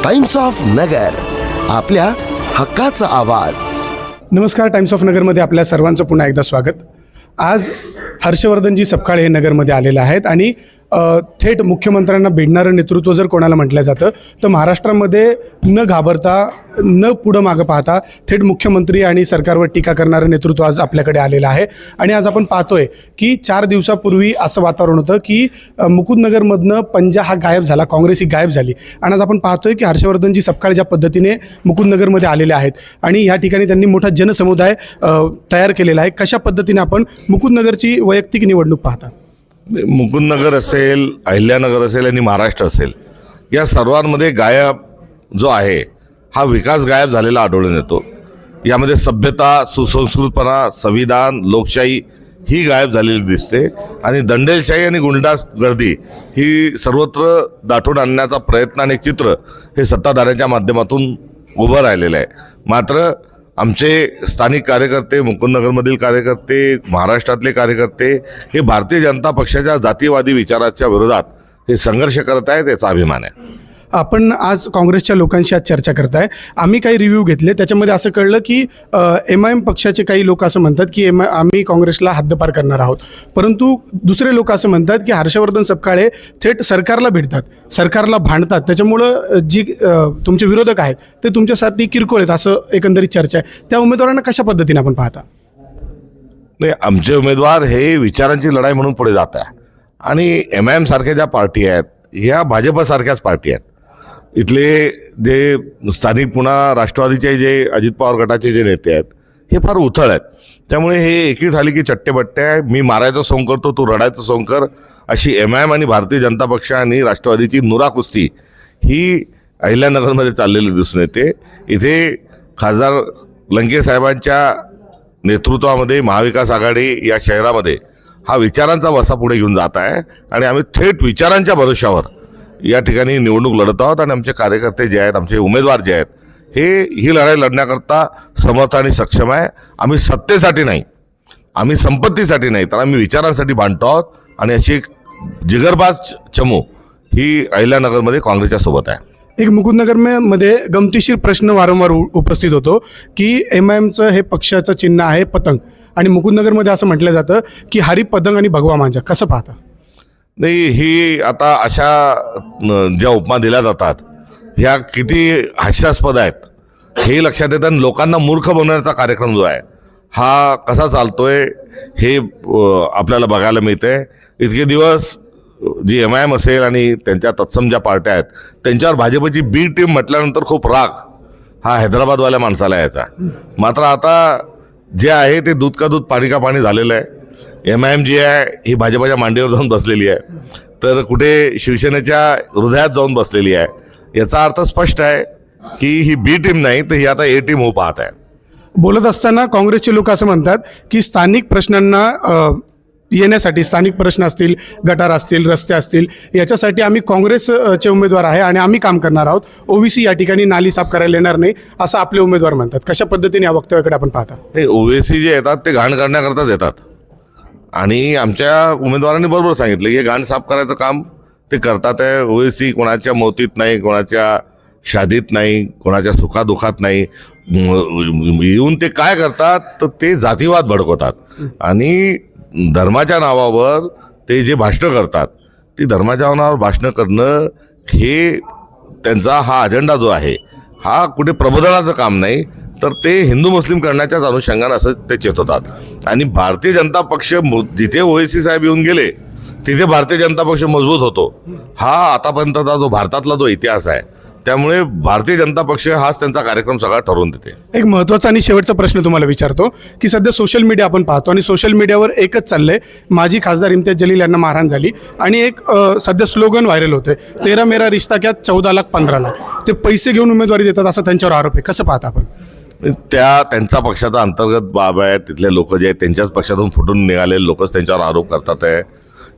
Times of Nagar, आपल्या हक्काचा आवाज. नमस्कार. टाइम्स ऑफ नगरमध्ये आपल्या सर्वांचं पुन्हा एकदा स्वागत. आज हर्षवर्धनजी सपकाळे हे नगरमध्ये आलेले आहेत आणि थेट मुख्यमंत्र्यांना भिडणारं नेतृत्व जर कोणाला म्हटलं जातं तर महाराष्ट्रामध्ये न घाबरता, न पुढं मागं पाहता थेट मुख्यमंत्री आणि सरकारवर टीका करणारं नेतृत्व आज आपल्याकडे आलेलं आहे. आणि आज आपण पाहतोय की 4 दिवसापूर्वी असं वातावरण होतं की मुकुंदनगरमधनं पंजा हा गायब झाला, काँग्रेस ही गायब झाली. आणि आज आपण पाहतोय की हर्षवर्धनजी सपकाळे ज्या पद्धतीने मुकुंदनगरमध्ये आलेले आहेत आणि या ठिकाणी त्यांनी मोठा जनसमुदाय तयार केलेला आहे. कशा पद्धतीने आपण मुकुंदनगरची वैयक्तिक निवडणूक पाहता? मुकुंदनगर असेल, अहिल्यानगर असेल आणि महाराष्ट्र असेल, या सर्वांमध्ये गायब जो आहे हा विकास गायब झालेला आढळून येतो. यामध्ये सभ्यता, सुसंस्कृतपणा, संविधान, लोकशाही ही गायब झालेली दिसते आणि दंडेलशाही आणि गुंडागर्दी ही सर्वत्र दाटून आणण्याचा प्रयत्न आणि चित्र हे सत्ताधाऱ्यांच्या माध्यमातून उभं राहिलेलं आहे. मात्र आमचे स्थानिक कार्यकर्ते, मुकुंदनगरमधील कार्यकर्ते, महाराष्ट्रातले कार्यकर्ते हे भारतीय जनता पक्षाच्या जातीवादी विचाराच्या विरोधात हे संघर्ष करत आहेत, याचा अभिमान आहे. आपण आज काँग्रेसच्या लोकांशी आज चर्चा करताय. आम्ही काही रिव्ह्यू घेतले, त्याच्यामध्ये असं कळलं की MIM पक्षाचे काही लोक असं म्हणतात की आम्ही काँग्रेसला हद्दपार करणार आहोत, परंतु दुसरे लोक असं म्हणतात की हर्षवर्धन सपकाळे थेट सरकारला भिडतात, सरकारला भांडतात, त्याच्यामुळं जी तुमचे विरोधक आहेत ते तुमच्यासाठी किरकोळ आहेत, असं एकंदरीत चर्चा आहे. त्या उमेदवारांना कशा पद्धतीने आपण पाहता? नाही, आमचे उमेदवार हे विचारांची लढाई म्हणून पुढे जात आहे आणि MIM सारख्या ज्या पार्टी आहेत ह्या भाजपसारख्याच पार्टी आहेत. इथले जे स्थानिक पुन्हा राष्ट्रवादीचे जे अजित पवार गटाचे जे नेते आहेत हे फार उथळ आहेत. त्यामुळे हे एकी झाली की चट्टेबट्टे आहे, मी मारायचं सोंग करतो, तू रडायचं सोंग कर, अशी MIM आणि भारतीय जनता पक्ष आणि राष्ट्रवादीची नुरा कुस्ती ही अहिल्यानगरमध्ये चाललेली दिसून येते. इथे खासदार लंके साहेबांच्या नेतृत्वामध्ये महाविकास आघाडी या शहरामध्ये हा विचारांचा वसा पुढे घेऊन जात आहे आणि आम्ही थेट विचारांच्या भरोश्यावर या ठिकाणी निवडणूक लढत आहोत. आणि आमचे कार्यकर्ते जे आहेत, आमचे उमेदवार जे आहेत हे ही लढाई लढण्याकरता समर्थ आणि सक्षम आहे. आम्ही सत्तेसाठी नाही, आम्ही संपत्तीसाठी नाही, तर आम्ही विचारांसाठी भांडतो आहोत. आणि अशी एक जिगरबाज चमू ही अहिल्यानगरमध्ये काँग्रेसच्या सोबत आहे. एक मुकुंदनगरमध्ये गमतीशीर प्रश्न वारंवार उपस्थित होतो की MIMचं हे पक्षाचं चिन्ह आहे पतंग, आणि मुकुंदनगरमध्ये असं म्हटलं जातं की हरी पतंग आणि भगवा मांजा. कसं पाहता? नाही, ही आता अशा ज्या उपमा दिल्या जातात ह्या किती हास्यास्पद आहेत हे लक्षात येतं. आणि लोकांना मूर्ख बनवण्याचा कार्यक्रम जो आहे हा कसा चालतोय हे आपल्याला बघायला मिळते. इतके दिवस जी MIM असेल आणि त्यांच्या तत्सम ज्या पार्ट्या आहेत त्यांच्यावर भाजपची बी टीम म्हटल्यानंतर खूप राग हा हैदराबादवाल्या माणसाला यायचा. मात्र आता जे आहे ते दूध का दूध पाणी का पाणी झालेलं आहे. MIM जी आहे ही भाजपाच्या मांडीवर जाऊन बसलेली आहे, तर कुठे शिवसेनेच्या हृदयात जाऊन बसलेली आहे. याचा अर्थ स्पष्ट आहे की ही बी टीम नाही, तर ही आता A टीम हो पाहत आहे. बोलत असताना काँग्रेसचे लोक असं म्हणतात की स्थानिक प्रश्नांना येण्यासाठी, स्थानिक प्रश्न असतील, गटार असतील, रस्ते असतील, याच्यासाठी आम्ही काँग्रेसचे उमेदवार आहे आणि आम्ही काम करणार आहोत. OBC या ठिकाणी नाली साफ करायला येणार नाही असं आपले उमेदवार म्हणतात. कशा पद्धतीने या वक्तव्याकडे आपण पाहता? हे OBC जे येतात ते घाण करण्याकरताच येतात आणि आमच्या उमेदवारांनी बरोबर सांगितलं की घाण साफ करायचं काम ते करतात आहे. OBC कोणाच्या मौतीत नाही, कोणाच्या शादीत नाही, कोणाच्या सुखादुखात नाही. येऊन ते काय करतात तर ते जातीवाद भडकवतात आणि धर्माच्या नावावर ते जे भाषणं करतात ती धर्माच्या नावावर भाषणं करणं हे त्यांचा हा अजेंडा जो आहे हा कुठे प्रबोधनाचं काम नाही, तर ते हिंदू मुस्लिम करण्याच्याच अनुषंगाने असं ते चेतवतात. आणि भारतीय जनता पक्ष जिथे OBC साहेब येऊन गेले तिथे भारतीय जनता पक्ष मजबूत होतो. हा आतापर्यंतचा जो भारतातला जो इतिहास आहे, त्यामुळे भारतीय जनता पक्ष हाच त्यांचा कार्यक्रम सगळा ठरवून देते. एक महत्त्वाचा आणि शेवटचा प्रश्न तुम्हाला विचारतो की सध्या सोशल मीडिया आपण पाहतो आणि सोशल मीडियावर एकच चाललंय, माजी खासदार इम्तियाज जलील यांना मारहाण झाली आणि एक सध्या स्लोगन व्हायरल होतंय, 13 मेरा रिश्ता क्या 14 लाख 15 लाख. ते पैसे घेऊन उमेदवारी देतात असा त्यांच्यावर आरोप आहे. कसं पाहता आपण? त्यांचा पक्षाचा अंतर्गत बाब आहे. तिथले लोक जे आहेत त्यांच्याच पक्षातून फुटून निघालेले लोकच त्यांच्यावर आरोप करतात आहे.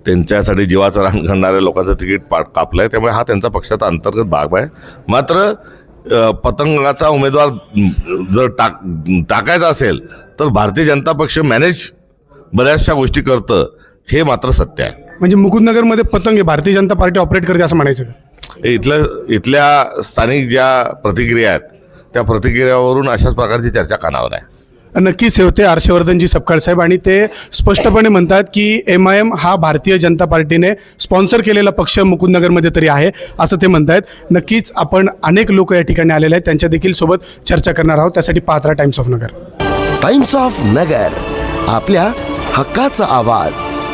त्यांच्यासाठी जीवाचं रान करणाऱ्या लोकांचं तिकीट कापलं आहे, त्यामुळे हा त्यांचा पक्षाचा अंतर्गत भाग आहे. मात्र पतंगाचा उमेदवार जर टाकायचा असेल तर भारतीय जनता पक्ष मॅनेज बऱ्याचशा गोष्टी करतं, हे मात्र सत्य आहे. म्हणजे मुकुंदनगरमध्ये पतंग हे भारतीय जनता पार्टी ऑपरेट करते असं म्हणायचं का? इथल्या स्थानिक ज्या प्रतिक्रिया आहेत त्या प्रतिक्रियावरून अशाच प्रकारची चर्चा कानावर आहे. नक्कीच हे होते हर्षवर्धनजी सपकाळ साहेब आणि ते स्पष्टपणे म्हणतात की MIM हा भारतीय जनता पार्टीने स्पॉन्सर केलेला पक्ष मुकुंदनगरमध्ये तरी आहे असं ते म्हणतायत. नक्कीच आपण अनेक लोक या ठिकाणी आलेले आहेत, त्यांच्या देखील सोबत चर्चा करणार आहोत. त्यासाठी पाहत राहा Times of Nagar. Times of Nagar, आपल्या हक्काचा आवाज.